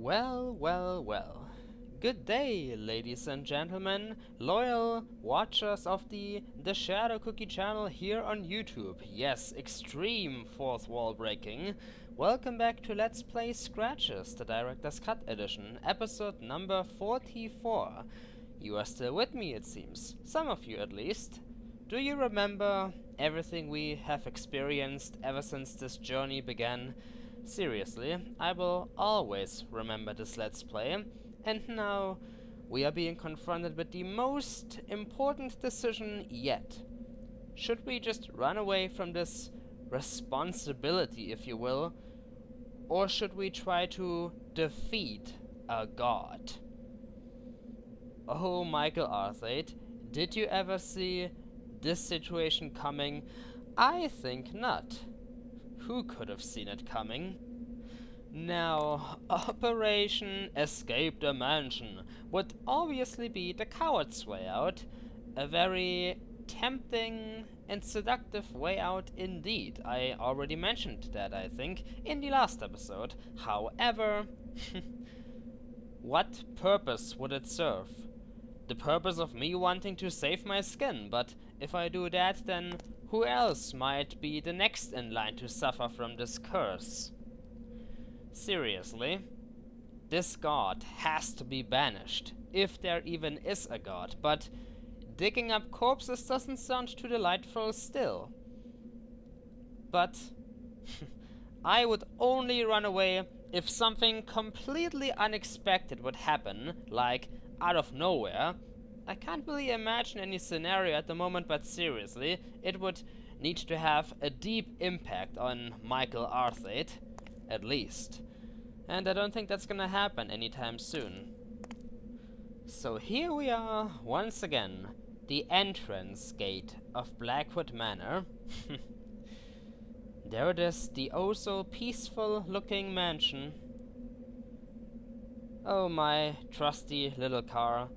Well, well, well. Good day, ladies and gentlemen, loyal watchers of the TheShadowCookie channel here on YouTube. Yes, extreme fourth wall breaking. Welcome back to Let's Play Scratches, the Director's Cut edition, episode number 44. You are still with me, it seems. Some of you at least. Do you remember everything we have experienced ever since this journey began? Seriously, I will always remember this Let's Play, and now we are being confronted with the most important decision yet. Should we just run away from this responsibility, if you will, or should we try to defeat a god? Oh, Michael Arthate, did you ever see this situation coming? I think not. Who could have seen it coming? Now, Operation Escape the Mansion would obviously be the coward's way out. A very tempting and seductive way out indeed. I already mentioned that, I think, in the last episode. However, what purpose would it serve? The purpose of me wanting to save my skin, but if I do that, then who else might be the next in line to suffer from this curse? Seriously, this god has to be banished, if there even is a god, but digging up corpses doesn't sound too delightful still. But I would only run away if something completely unexpected would happen, like out of nowhere. I can't really imagine any scenario at the moment, but seriously, it would need to have a deep impact on Michael Arthate, at least. And I don't think that's gonna happen anytime soon. So here we are, once again, the entrance gate of Blackwood Manor. There it is, the oh so peaceful looking mansion. Oh my trusty little car.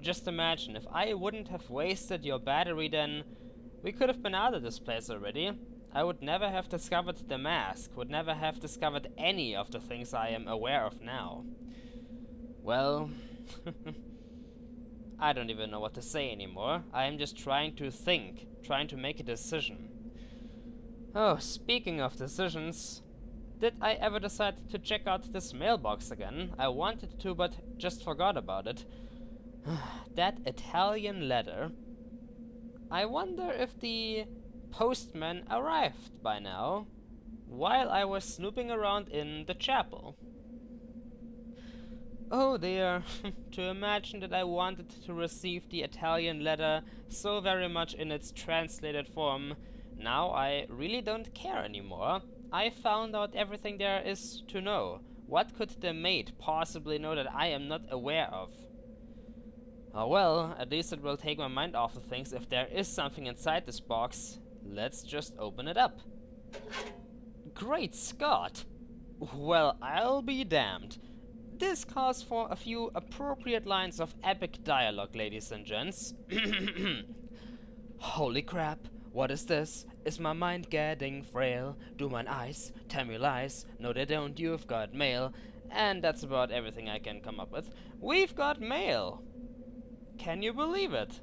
Just imagine, if I wouldn't have wasted your battery, then we could have been out of this place already. I would never have discovered the mask, would never have discovered any of the things I am aware of now. Well, I don't even know what to say anymore. I am just trying to think, trying to make a decision. Oh, speaking of decisions, did I ever decide to check out this mailbox again? I wanted to, but just forgot about it. That Italian letter. I wonder if the postman arrived by now, while I was snooping around in the chapel. Oh dear, to imagine that I wanted to receive the Italian letter so very much in its translated form. Now I really don't care anymore. I found out everything there is to know. What could the maid possibly know that I am not aware of? Oh well, at least it will take my mind off of things. If there is something inside this box, let's just open it up. Great Scott! Well, I'll be damned. This calls for a few appropriate lines of epic dialogue, ladies and gents. Holy crap, what is this? Is my mind getting frail? Do mine eyes tell me lies? No they don't, you've got mail. And that's about everything I can come up with. We've got mail! Can you believe it?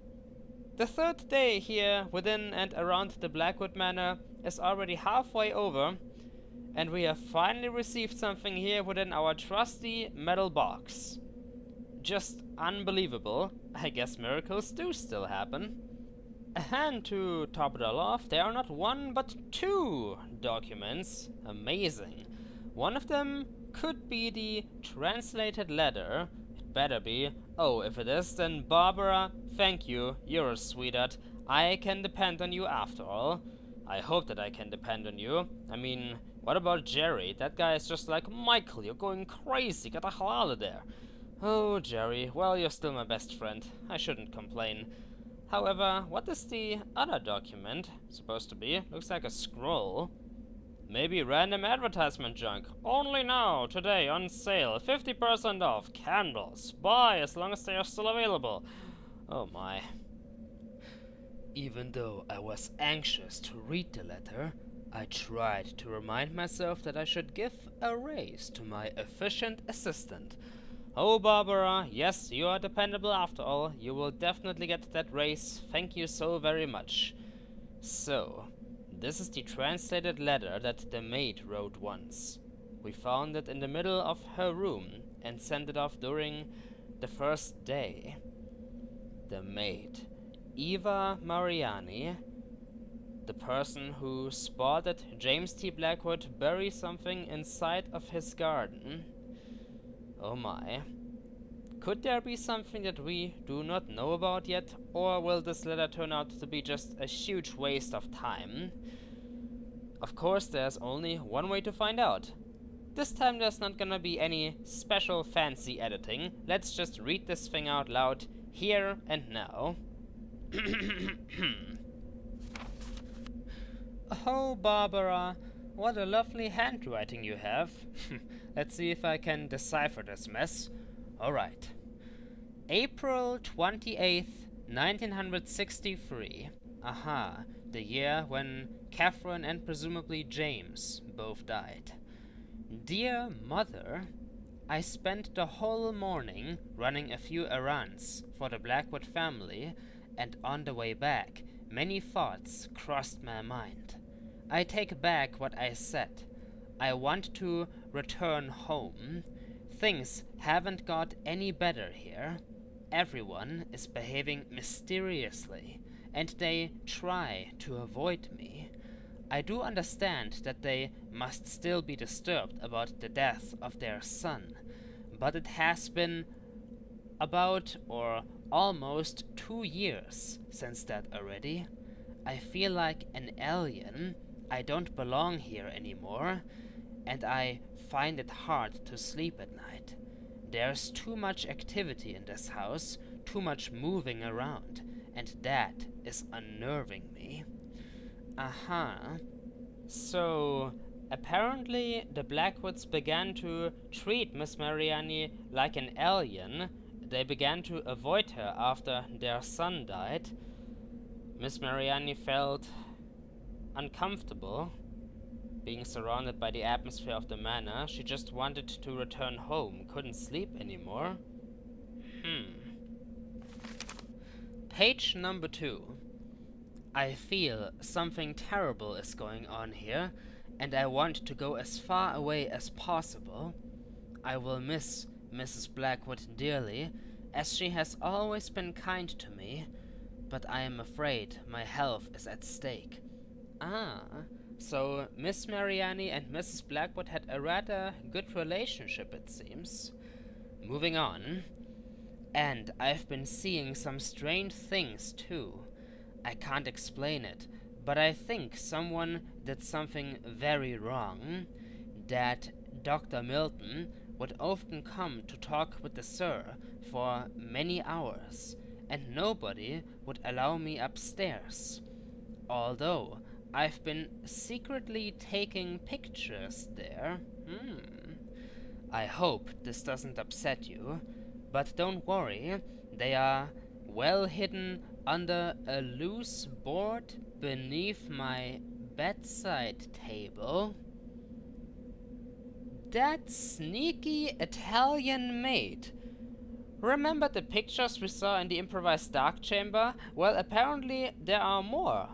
The third day here within and around the Blackwood Manor is already halfway over, and we have finally received something here within our trusty metal box. Just unbelievable. I guess miracles do still happen. And to top it all off, there are not one but two documents. Amazing. One of them could be the translated letter. It better be. Oh, if it is, then Barbara, thank you. You're a sweetheart. I can depend on you after all. I hope that I can depend on you. I mean, what about Jerry? That guy is just like, Michael, you're going crazy. Get the hell out of there. Oh, Jerry. Well, you're still my best friend. I shouldn't complain. However, what is the other document supposed to be? Looks like a scroll. Maybe random advertisement junk. Only now, today, on sale. 50% off. Candles. Buy as long as they are still available. Oh my. Even though I was anxious to read the letter, I tried to remind myself that I should give a raise to my efficient assistant. Oh, Barbara, yes, you are dependable after all. You will definitely get that raise. Thank you so very much. So, this is the translated letter that the maid wrote once. We found it in the middle of her room and sent it off during the first day. The maid, Eva Mariani, the person who spotted James T. Blackwood bury something inside of his garden. Oh my. Could there be something that we do not know about yet, or will this letter turn out to be just a huge waste of time? Of course, there's only one way to find out. This time there's not gonna be any special fancy editing. Let's just read this thing out loud, here and now. Oh, Barbara, what a lovely handwriting you have. Let's see if I can decipher this mess. Alright. April 28th, 1963. Aha, the year when Catherine and presumably James both died. Dear Mother, I spent the whole morning running a few errands for the Blackwood family, and on the way back, many thoughts crossed my mind. I take back what I said. I want to return home. Things haven't got any better here. Everyone is behaving mysteriously, and they try to avoid me. I do understand that they must still be disturbed about the death of their son, but it has been about or almost 2 years since that already. I feel like an alien. I don't belong here anymore, and I find it hard to sleep at night. There's too much activity in this house, too much moving around, and that is unnerving me. So, apparently the Blackwoods began to treat Miss Mariani like an alien. They began to avoid her after their son died. Miss Mariani felt uncomfortable being surrounded by the atmosphere of the manor. She just wanted to return home, couldn't sleep anymore. Page number 2. I feel something terrible is going on here, and I want to go as far away as possible. I will miss Mrs. Blackwood dearly, as she has always been kind to me, but I am afraid my health is at stake. So Miss Mariani and Mrs. Blackwood had a rather good relationship, it seems. Moving on. And I've been seeing some strange things, too. I can't explain it, but I think someone did something very wrong. That Dr. Milton would often come to talk with the Sir for many hours, and nobody would allow me upstairs. Although I've been secretly taking pictures there. I hope this doesn't upset you, but don't worry, they are well hidden under a loose board beneath my bedside table. That sneaky Italian maid. Remember the pictures we saw in the improvised dark chamber? Well, apparently there are more,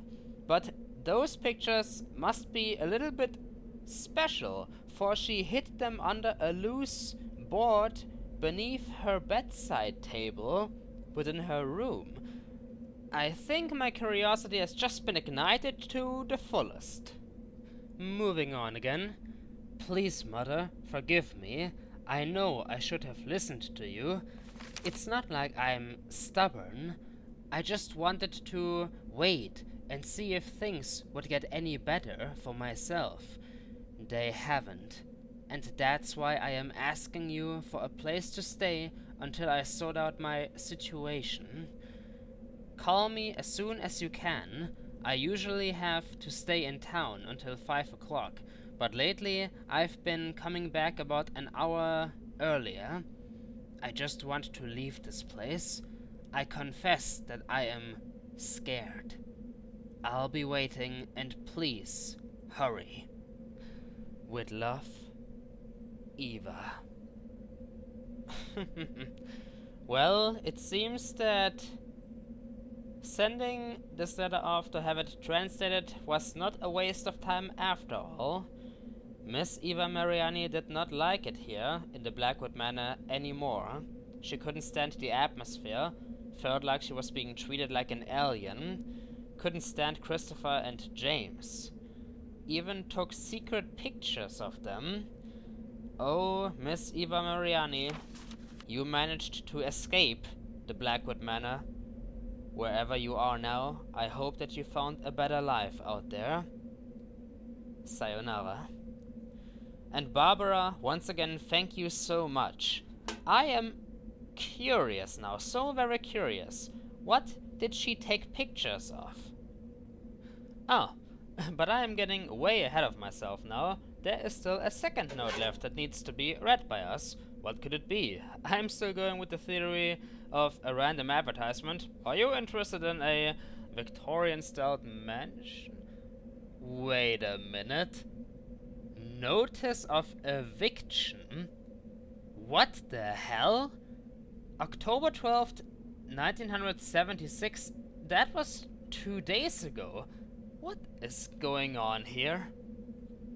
but those pictures must be a little bit special, for she hid them under a loose board beneath her bedside table within her room. I think my curiosity has just been ignited to the fullest. Moving on again. Please, Mother, forgive me. I know I should have listened to you. It's not like I'm stubborn. I just wanted to wait and see if things would get any better for myself. They haven't. And that's why I am asking you for a place to stay until I sort out my situation. Call me as soon as you can. I usually have to stay in town until 5 o'clock, but lately I've been coming back about an hour earlier. I just want to leave this place. I confess that I am scared. I'll be waiting, and please Hurry. With love, Eva. Well, it seems that sending this letter off to have it translated was not a waste of time after all. Miss Eva Mariani did not like it here in the Blackwood Manor anymore. She couldn't stand the atmosphere, felt like she was being treated like an alien, couldn't stand Christopher and James. Even took secret pictures of them. Oh, Miss Eva Mariani, you managed to escape the Blackwood Manor. Wherever you are now, I hope that you found a better life out there. Sayonara. And Barbara, once again, thank you so much. I am curious now, so very curious. What did she take pictures of? Oh, but I am getting way ahead of myself now. There is still a second note left that needs to be read by us. What could it be? I'm still going with the theory of a random advertisement. Are you interested in a Victorian-styled mansion? Wait a minute. Notice of eviction? What the hell? October 12th, 1976? That was 2 days ago. What is going on here?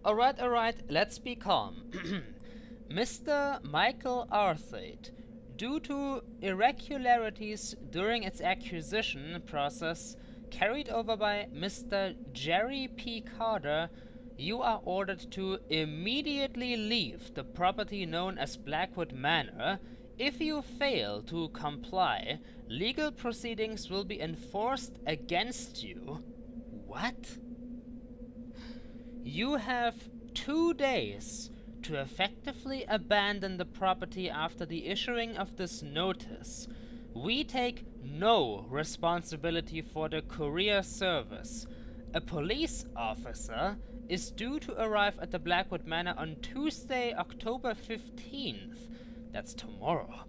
Alright, let's be calm. Mr. Michael Arthate, due to irregularities during its acquisition process carried over by Mr. Jerry P. Carter, you are ordered to immediately leave the property known as Blackwood Manor. If you fail to comply, legal proceedings will be enforced against you. What? You have 2 days to effectively abandon the property after the issuing of this notice. We take no responsibility for the courier service. A police officer is due to arrive at the Blackwood Manor on Tuesday, October 15th. That's tomorrow.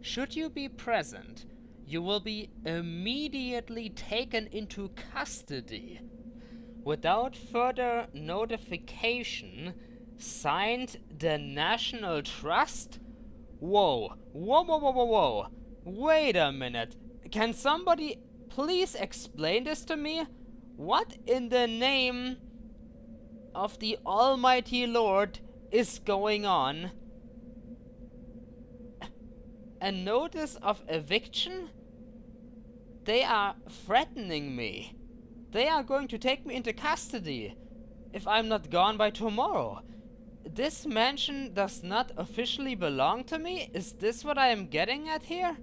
Should you be present, you will be immediately taken into custody. Without further notification, signed the National Trust? Whoa. Wait a minute. Can somebody please explain this to me? What in the name of the Almighty Lord is going on? A notice of eviction? They are threatening me. They are going to take me into custody if I'm not gone by tomorrow. This mansion does not officially belong to me? Is this what I am getting at here?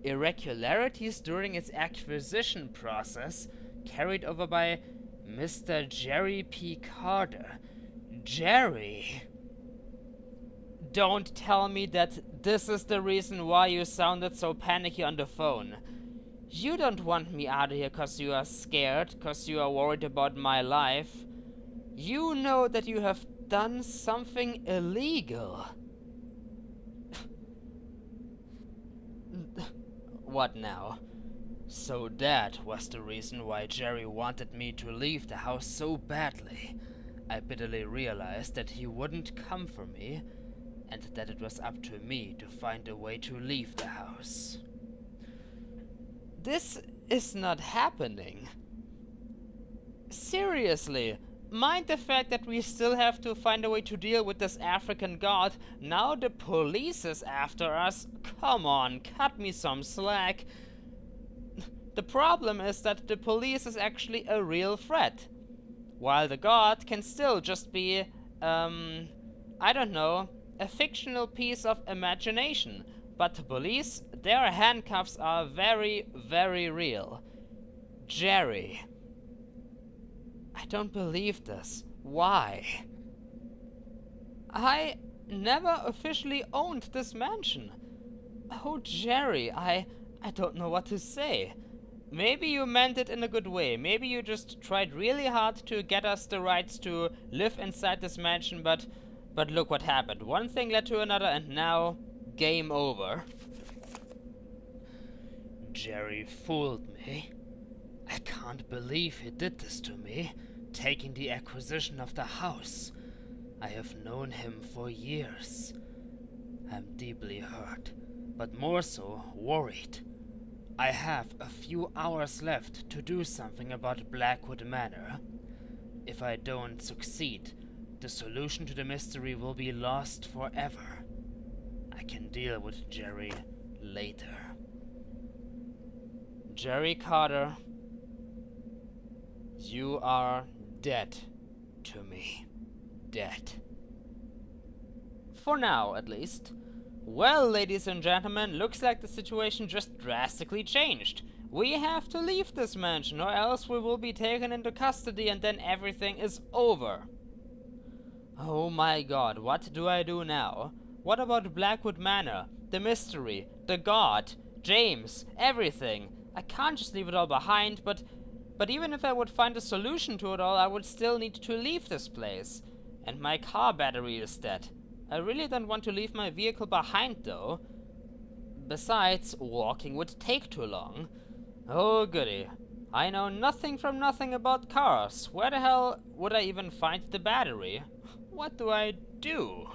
Irregularities during its acquisition process carried over by Mr. Jerry P. Carter. Jerry? Don't tell me that this is the reason why you sounded so panicky on the phone. You don't want me out of here cause you are scared, cause you are worried about my life. You know that you have done something illegal. What now? So that was the reason why Jerry wanted me to leave the house so badly. I bitterly realized that he wouldn't come for me, and that it was up to me to find a way to leave the house. This is not happening. Seriously, mind the fact that we still have to find a way to deal with this African god. Now the police is after us. Come on, cut me some slack. The problem is that the police is actually a real threat, while the god can still just be, I don't know, a fictional piece of imagination. But the police, their handcuffs are very, very real. Jerry. I don't believe this. Why? I never officially owned this mansion. Oh, Jerry, I don't know what to say. Maybe you meant it in a good way. Maybe you just tried really hard to get us the rights to live inside this mansion, but look what happened. One thing led to another, and now, game over. Jerry fooled me. I can't believe he did this to me, taking the acquisition of the house. I have known him for years. I'm deeply hurt, but more so worried. I have a few hours left to do something about Blackwood Manor. If I don't succeed, the solution to the mystery will be lost forever. I can deal with Jerry later. Jerry Carter, you are dead to me. Dead. For now, at least. Well, ladies and gentlemen, looks like the situation just drastically changed. We have to leave this mansion, or else we will be taken into custody and then everything is over. Oh my god, what do I do now? What about Blackwood Manor, the mystery, the god, James, everything? I can't just leave it all behind, but even if I would find a solution to it all, I would still need to leave this place. And my car battery is dead. I really don't want to leave my vehicle behind, though. Besides, walking would take too long. Oh goody. I know nothing from nothing about cars. Where the hell would I even find the battery? What do I do?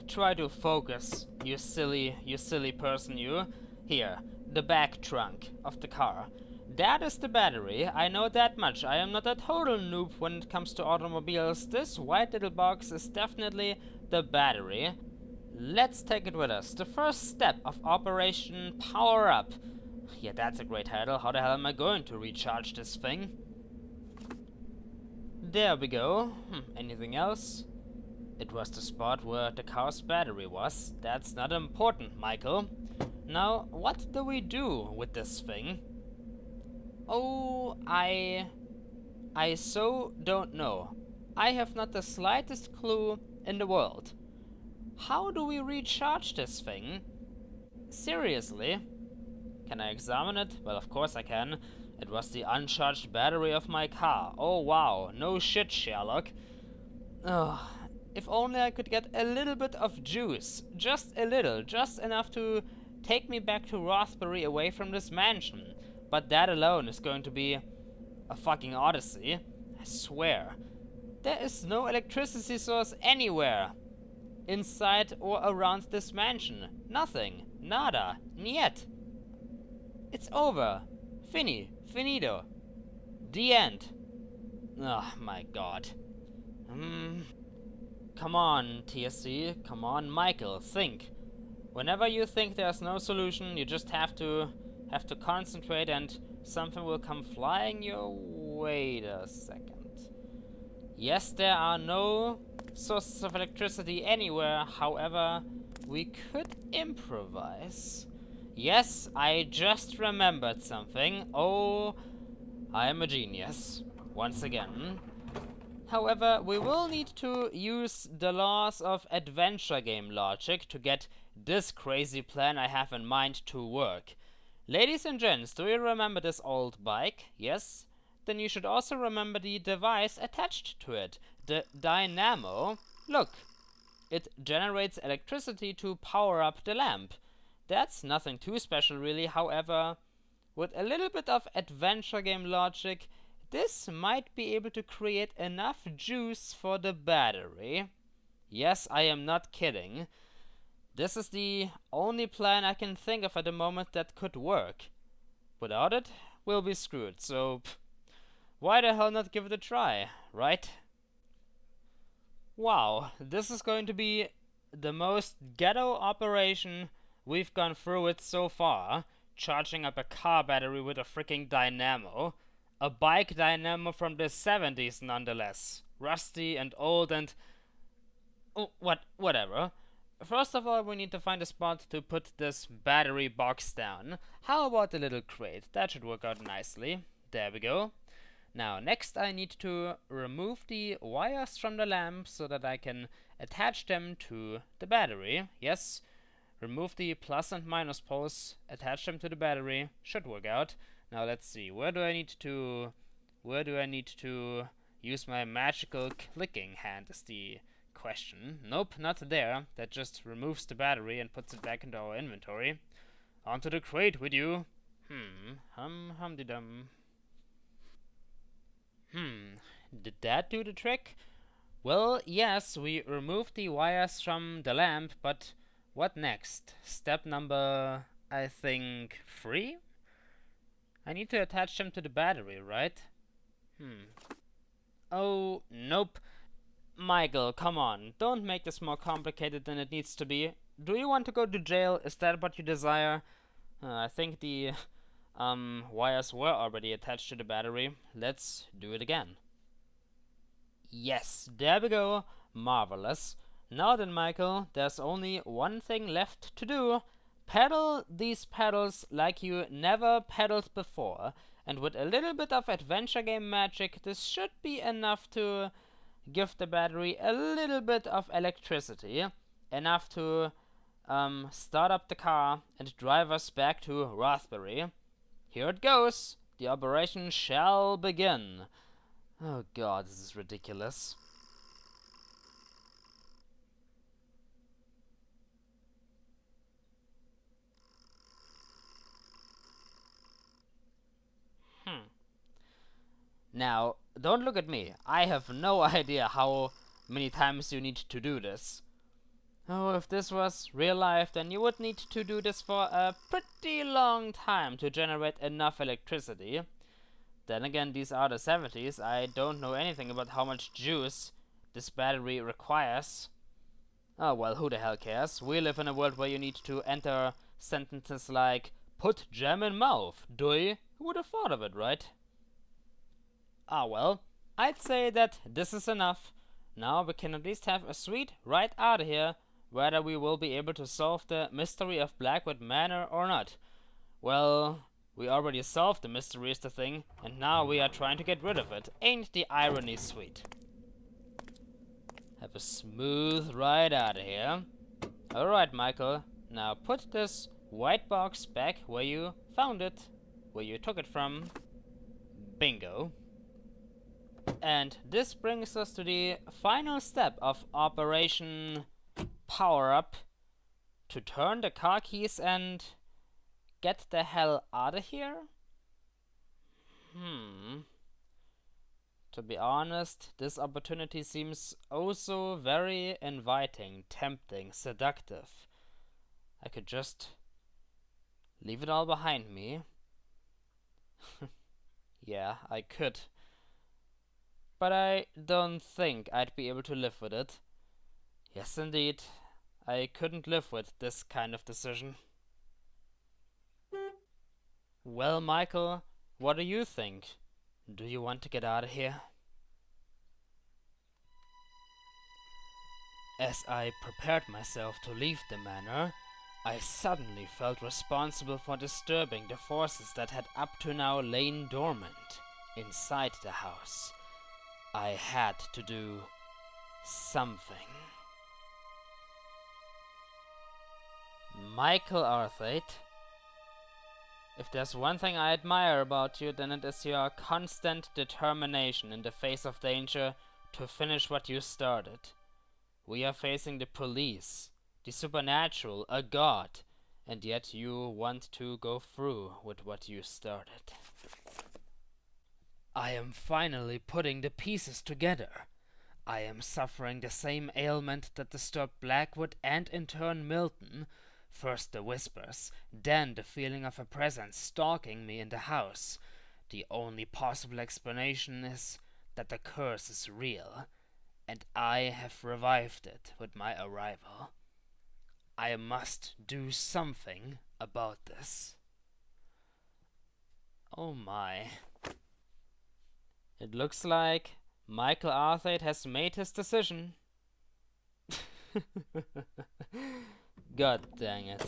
Try to focus, you silly person, you. Here, the back trunk of the car. That is the battery, I know that much. I am not a total noob when it comes to automobiles. This white little box is definitely the battery. Let's take it with us. The first step of Operation Power Up. Yeah, that's a great title. How the hell am I going to recharge this thing? There we go. Anything else? It was the spot where the car's battery was. That's not important, Michael. Now, what do we do with this thing? Oh, I so don't know. I have not the slightest clue in the world. How do we recharge this thing? Seriously? Can I examine it? Well, of course I can. It was the uncharged battery of my car. Oh wow, no shit, Sherlock. Ugh. If only I could get a little bit of juice. Just a little. Just enough to take me back to Rothbury away from this mansion. But that alone is going to be a fucking odyssey. I swear. There is no electricity source anywhere. Inside or around this mansion. Nothing. Nada. Niet. It's over. Finito. The end. Oh my god. Come on, TSC. Come on, Michael. Think. Whenever you think there's no solution, you just have to concentrate and something will come flying your way. Wait a second. Yes, there are no sources of electricity anywhere. However, we could improvise. Yes, I just remembered something. Oh, I am a genius. Once again. However, we will need to use the laws of adventure game logic to get this crazy plan I have in mind to work. Ladies and gents, do you remember this old bike? Yes? Then you should also remember the device attached to it, the dynamo. Look, it generates electricity to power up the lamp. That's nothing too special really, however, with a little bit of adventure game logic, this might be able to create enough juice for the battery. Yes, I am not kidding. This is the only plan I can think of at the moment that could work. Without it, we'll be screwed, so why the hell not give it a try, right? Wow, this is going to be the most ghetto operation we've gone through with so far. Charging up a car battery with a freaking dynamo. A bike dynamo from the 70s nonetheless. Rusty and old and... oh, whatever. First of all, we need to find a spot to put this battery box down. How about a little crate? That should work out nicely. There we go. Now, next I need to remove the wires from the lamp so that I can attach them to the battery. Yes, remove the plus and minus poles, attach them to the battery. Should work out. Now let's see, where do I need to use my magical clicking hand is the question. Nope, not there. That just removes the battery and puts it back into our inventory. Onto the crate with you. Hum-de-dum. Did that do the trick? Well, yes, we removed the wires from the lamp, but what next? Step number, I think, 3? I need to attach them to the battery, right? Oh, nope. Michael, come on. Don't make this more complicated than it needs to be. Do you want to go to jail? Is that what you desire? I think the wires were already attached to the battery. Let's do it again. Yes, there we go. Marvelous. Now then, Michael, there's only one thing left to do. Pedal these pedals like you never pedaled before. And with a little bit of adventure game magic, this should be enough to give the battery a little bit of electricity. Enough to start up the car and drive us back to Raspberry. Here it goes. The operation shall begin. Oh god, this is ridiculous. Now, don't look at me. I have no idea how many times you need to do this. Oh, if this was real life, then you would need to do this for a pretty long time to generate enough electricity. Then again, these are the 70s. I don't know anything about how much juice this battery requires. Oh well, who the hell cares? We live in a world where you need to enter sentences like, put jam in mouth, doy? Who would have thought of it, right? Ah well, I'd say that this is enough. Now we can at least have a sweet ride out of here, whether we will be able to solve the mystery of Blackwood Manor or not. Well, we already solved the mystery is the thing, and now we are trying to get rid of it. Ain't the irony sweet? Have a smooth ride out of here. Alright, Michael. Now put this white box back where you found it, where you took it from. Bingo. And this brings us to the final step of Operation Power Up. To turn the car keys and get the hell out of here? To be honest, this opportunity seems also very inviting, tempting, seductive. I could just leave it all behind me. Yeah, I could. But I don't think I'd be able to live with it. Yes, indeed. I couldn't live with this kind of decision. Well, Michael, what do you think? Do you want to get out of here? As I prepared myself to leave the manor, I suddenly felt responsible for disturbing the forces that had up to now lain dormant inside the house. I had to do something. Michael Arthate, if there's one thing I admire about you, then it is your constant determination in the face of danger to finish what you started. We are facing the police, the supernatural, a god, and yet you want to go through with what you started. I am finally putting the pieces together. I am suffering the same ailment that disturbed Blackwood and in turn Milton. First the whispers, then the feeling of a presence stalking me in the house. The only possible explanation is that the curse is real, and I have revived it with my arrival. I must do something about this. Oh my. It looks like Michael Arthate has made his decision. God dang it.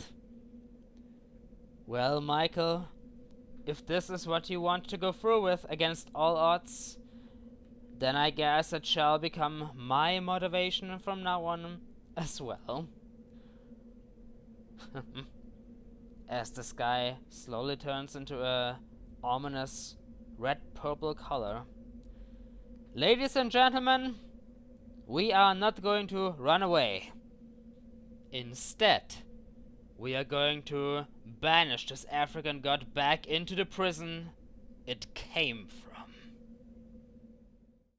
Well, Michael, if this is what you want to go through with against all odds, then I guess it shall become my motivation from now on as well. As the sky slowly turns into a ominous red-purple color. Ladies and gentlemen, we are not going to run away. Instead, We are going to banish this African god back into the prison it came from.